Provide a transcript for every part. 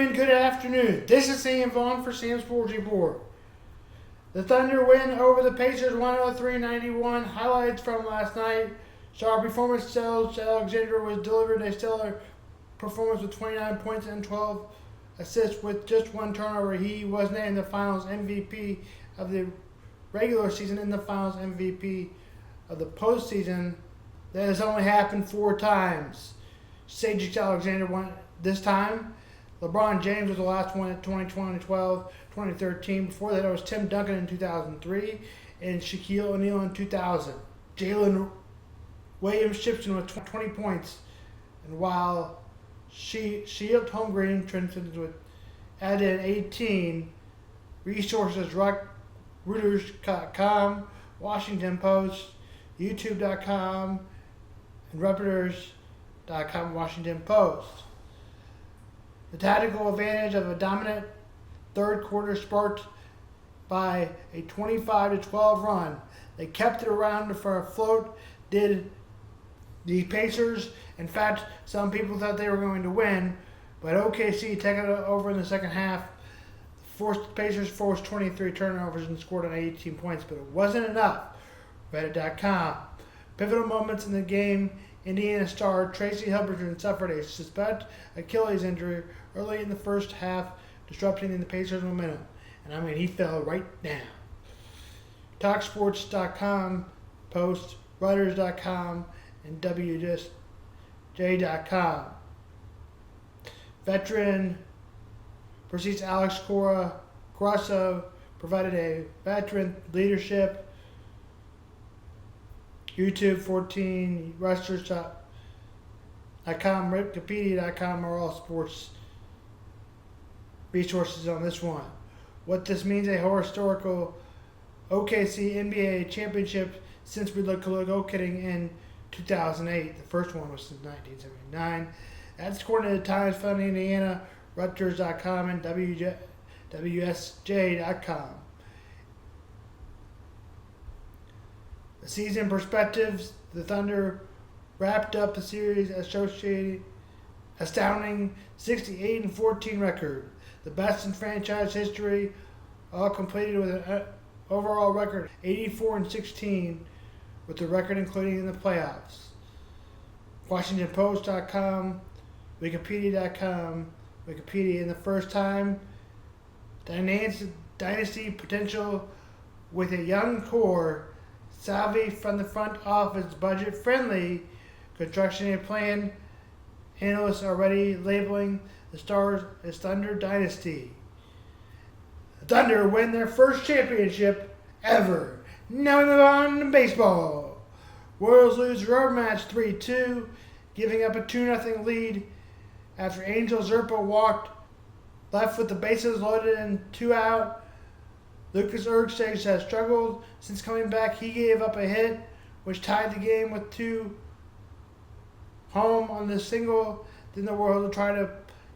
gentlemen, good afternoon. This is Sam Vaughn for Sam's Sports Report. The Thunder win over the Pacers 103-91. Highlights from last night. Star performance tells Alexander was delivered a stellar performance with 29 points and 12 assists with just one turnover. He was named the Finals MVP of the regular season and the Finals MVP of the postseason. That has only happened 4 times. Cedric Alexander won this time. LeBron James was the last one in 2012, 2013. Before that, it was Tim Duncan in 2003 and Shaquille O'Neal in 2000. Jalen Williams-Shipton with 20 points. And while Shield Holmgren added 18, resources Reuters.com, Washington Post, YouTube.com, and Reporters.com, Washington Post. The tactical advantage of a dominant third quarter sparked by a 25-12 run. They kept it around for a float, did the Pacers. In fact, some people thought they were going to win, but OKC took it over in the second half. Pacers forced 23 turnovers and scored on 18 points, but it wasn't enough. Reddit.com. Pivotal moments in the game. Indiana star Tracy Hilberton suffered a suspect Achilles injury early in the first half, disrupting the Pacers' momentum. And he fell right down. TalkSports.com, Post, Reuters.com, and WJ.com. Veteran proceeds Alex Grosso provided a veteran leadership. YouTube 14, Wrestlers.com, Wikipedia.com are all sports resources on this one. What this means: a historical OKC NBA championship since we looked getting in 2008. The first one was since 1979. That's according to the Times Founding Indiana, Rutgers.com, and WSJ.com. The season perspectives: the Thunder wrapped up the series astounding 68-14 record, the best in franchise history, all completed with an overall record 84-16, with the record including in the playoffs. WashingtonPost.com, Wikipedia.com, Wikipedia in the first time dynasty potential with a young core. Savvy from the front office, budget-friendly construction and plan. Analysts are already labeling the Stars as Thunder Dynasty. The Thunder win their first championship ever. Now we move on to baseball. Royals lose their match 3-2, giving up a 2-0 lead after Angel Zerpa walked, left with the bases loaded and 2 out. Lucas Erceg has struggled since coming back. He gave up a hit, which tied the game with 2 home on the single. Then the Royals will try to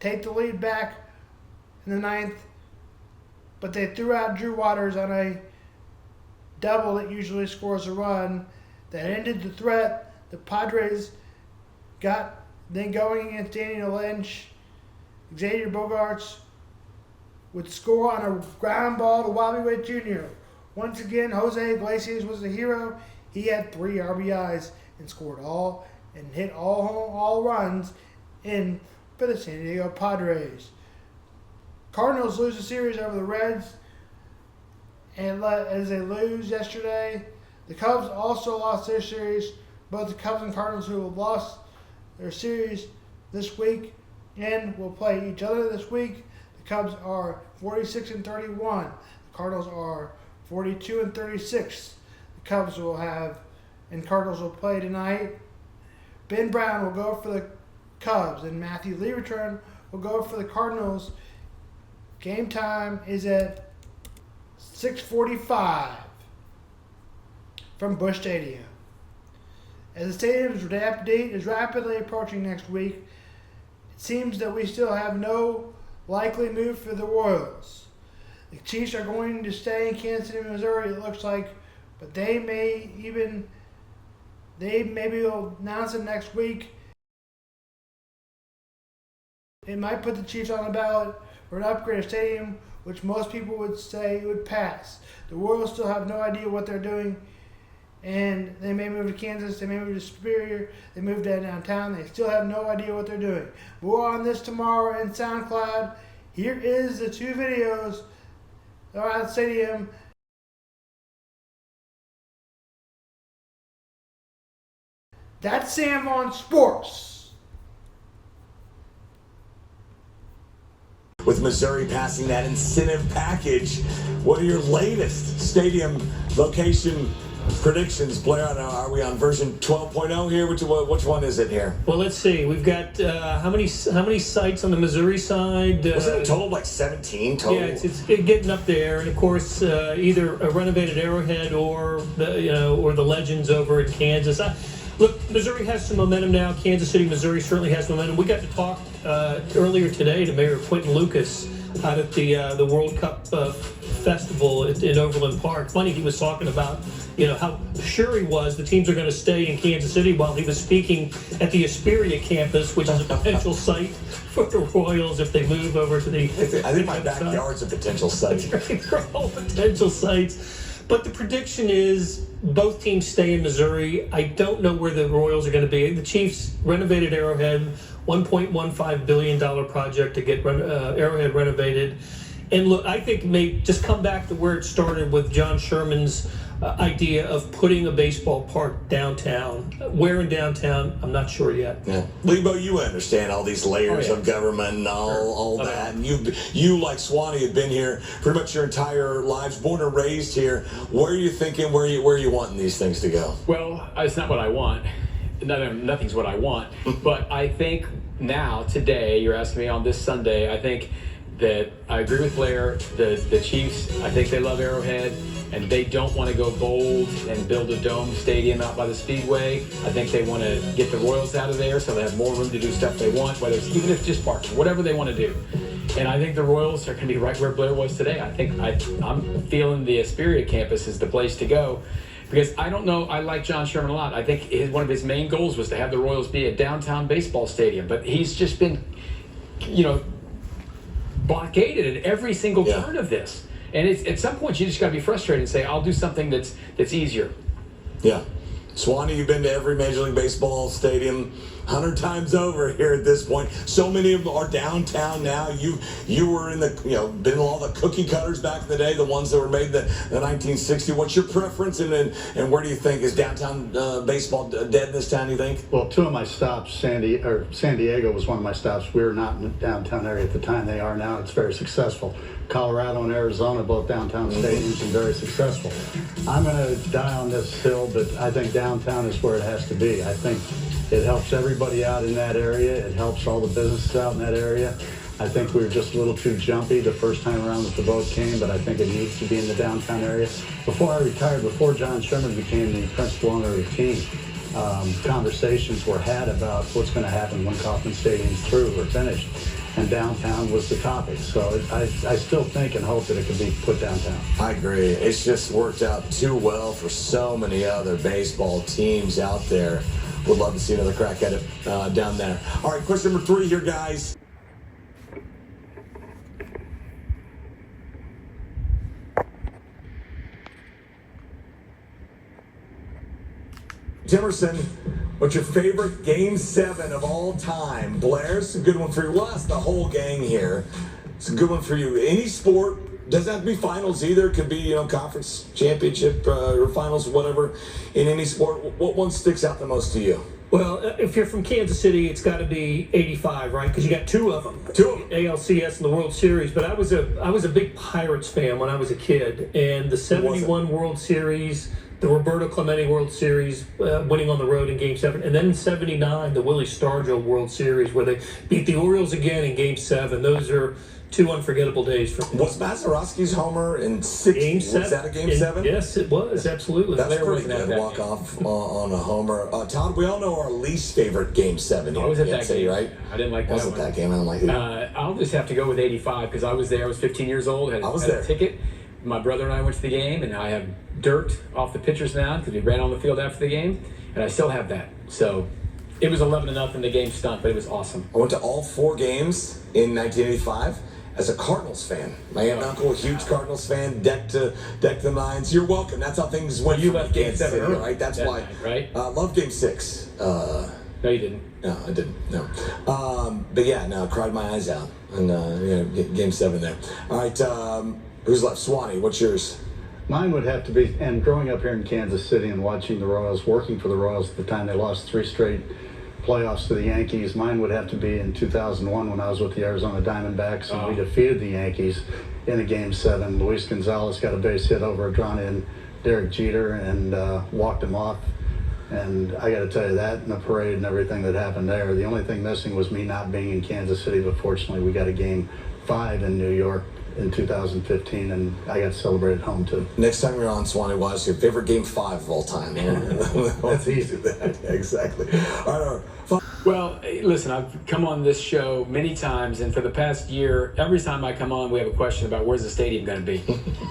take the lead back in the 9th, but they threw out Drew Waters on a double that usually scores a run. That ended the threat. The Padres got then going against Daniel Lynch. Xavier Bogaerts would score on a ground ball to Bobby Witt Jr. Once again, Jose Iglesias was the hero. He had 3 RBIs and scored and hit all runs in for the San Diego Padres. Cardinals lose the series over the Reds, and as they lose yesterday, the Cubs also lost their series. Both the Cubs and Cardinals, who have lost their series this week and will play each other this week. Cubs are 46-31. The Cardinals are 42-36. The Cubs Cardinals will play tonight. Ben Brown will go for the Cubs, and Matthew Leverton will go for the Cardinals. Game time is at 6:45 from Busch Stadium. As the stadium's date is rapidly approaching next week, it seems that we still have no likely move for the Royals. The Chiefs are going to stay in Kansas City, Missouri, it looks like, but they maybe will announce it next week it might put the Chiefs on the ballot for an upgraded stadium, which most people would say would pass. The Royals still have no idea what they're doing, and they may move to Kansas, they may move to Superior, they move to downtown. They still have no idea what they're doing. More on this tomorrow in SoundCloud. Here is the 2 videos around the stadium. That's Sam on Sports. With Missouri passing that incentive package, what are your latest stadium location predictions, Blair? Are we on version 12.0 here? Which one is it here? Well, let's see. We've got how many sites on the Missouri side? Was it a total of like 17 total? Yeah, it's getting up there, and of course, either a renovated Arrowhead or the Legends over in Kansas. Look, Missouri has some momentum now. Kansas City, Missouri certainly has momentum. We got to talk earlier today to Mayor Quentin Lucas out at the World Cup festival in Overland Park. Funny, he was talking about how sure he was the teams are going to stay in Kansas City while he was speaking at the Hesperia campus, which is a potential site for the Royals if they move over to the. I think my backyard's a potential site. They're all potential sites. But the prediction is both teams stay in Missouri. I don't know where the Royals are going to be. The Chiefs renovated Arrowhead, $1.15 billion project to get Arrowhead renovated. And look, I think may just come back to where it started with John Sherman's idea of putting a baseball park downtown. Where in downtown, I'm not sure yet. Yeah. Lebo, you understand all these layers of government and all that. And you, like Swanee, have been here pretty much your entire lives, born and raised here. Where are you thinking, where are you wanting these things to go? Well, it's not what I want. Nothing's what I want. But I think now, today, you're asking me on this Sunday, I think that I agree with Blair. The Chiefs, I think they love Arrowhead, and they don't want to go bold and build a dome stadium out by the Speedway. I think they want to get the Royals out of there so they have more room to do stuff they want, whether it's even if it's just parking, whatever they want to do. And I think the Royals are going to be right where Blair was today. I think I'm feeling the Hesperia campus is the place to go. Because I don't know, I like John Sherman a lot. I think one of his main goals was to have the Royals be a downtown baseball stadium. But he's just been, blockaded at every single turn of this. And at some point, you just got to be frustrated and say, I'll do something that's easier. Yeah. Swanee, you've been to every Major League Baseball stadium 100 times over here at this point. So many of them are downtown now. You were in been in all the cookie cutters back in the day, the ones that were made in the 1960s. What's your preference, and where do you think is downtown baseball dead in this town? You think? Well, 2 of my stops, San Diego was one of my stops. We were not in the downtown area at the time. They are now. It's very successful. Colorado and Arizona, both downtown stadiums, and very successful. I'm going to die on this hill, but I think downtown is where it has to be. I think it helps everybody out in that area. It helps all the businesses out in that area. I think we were just a little too jumpy the first time around that the vote came, but I think it needs to be in the downtown area. Before I retired, before John Sherman became the principal owner of the team, conversations were had about what's going to happen when Kauffman Stadium's through or finished. And downtown was the topic. So I still think and hope that it can be put downtown. I agree. It's just worked out too well for so many other baseball teams out there. Would love to see another crack at it down there. All right, question number 3 here, guys. Timerson, what's your favorite Game 7 of all time? Blair, it's a good one for you. We'll ask the whole gang here. It's a good one for you. Any sport, doesn't have to be finals either. It could be, conference championship or finals, whatever. In any sport, what one sticks out the most to you? Well, if you're from Kansas City, it's got to be '85, right? Because you got 2 of them, ALCS and the World Series. But I was a big Pirates fan when I was a kid, and the '71 World Series, the Roberto Clemente World Series, winning on the road in Game 7, and then in '79 the Willie Stargell World Series where they beat the Orioles again in Game 7. Those are 2 unforgettable days for me. Was Mazeroski's homer in 60? Game 7? Was that a Game 7? Yes, it was, absolutely. That's pretty good, walk off on a homer. Todd, we all know our least favorite Game 7. I was at that game, right? I didn't like that Wasn't one. that game? I don't like it. I'll just have to go with '85 because I was there. I was 15 years old. Had a ticket. My brother and I went to the game, and I have dirt off the pitcher's mound because we ran on the field after the game, and I still have that. So It was 11-0. The game stunk, but it was awesome. I went to all 4 games in 1985 as a Cardinals fan. My aunt and uncle, a huge Cardinals fan, decked the nines. You're welcome. That's how things went. You for left me, Game Kansas 7 City, early right? That's that why. night, right? Love Game 6. No, you didn't. No, I didn't. No. But yeah, no, cried my eyes out. And, Game 7 there. All right, who's left? Swanee, what's yours? Mine would have to be, and growing up here in Kansas City and watching the Royals, working for the Royals at the time they lost 3 straight playoffs to the Yankees, mine would have to be in 2001 when I was with the Arizona Diamondbacks and we defeated the Yankees in a Game 7. Luis Gonzalez got a base hit over a drawn-in Derek Jeter and walked him off. And I got to tell you that and the parade and everything that happened there, the only thing missing was me not being in Kansas City, but fortunately we got a Game 5 in New York in 2015, and I got to celebrate at home too. Next time you're on, Swanee, what's your favorite Game 5 of all time? That's easy. Exactly. All right. Well, listen, I've come on this show many times, and for the past year, every time I come on, we have a question about where's the stadium going to be.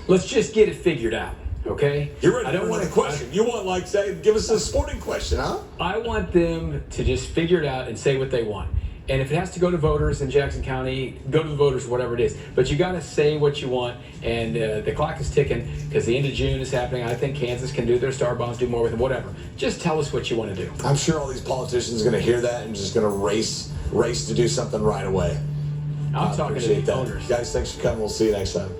Let's just get it figured out, okay? You're ready. I don't want a question. You want, like, say, give us a sporting question, huh? I want them to just figure it out and say what they want. And if it has to go to voters in Jackson County, go to the voters, whatever it is. But you got to say what you want, and the clock is ticking because the end of June is happening. I think Kansas can do their star bonds, do more with them, whatever. Just tell us what you want to do. I'm sure all these politicians are going to hear that and just going to race to do something right away. I'm talking to the owners. Guys, thanks for coming. We'll see you next time.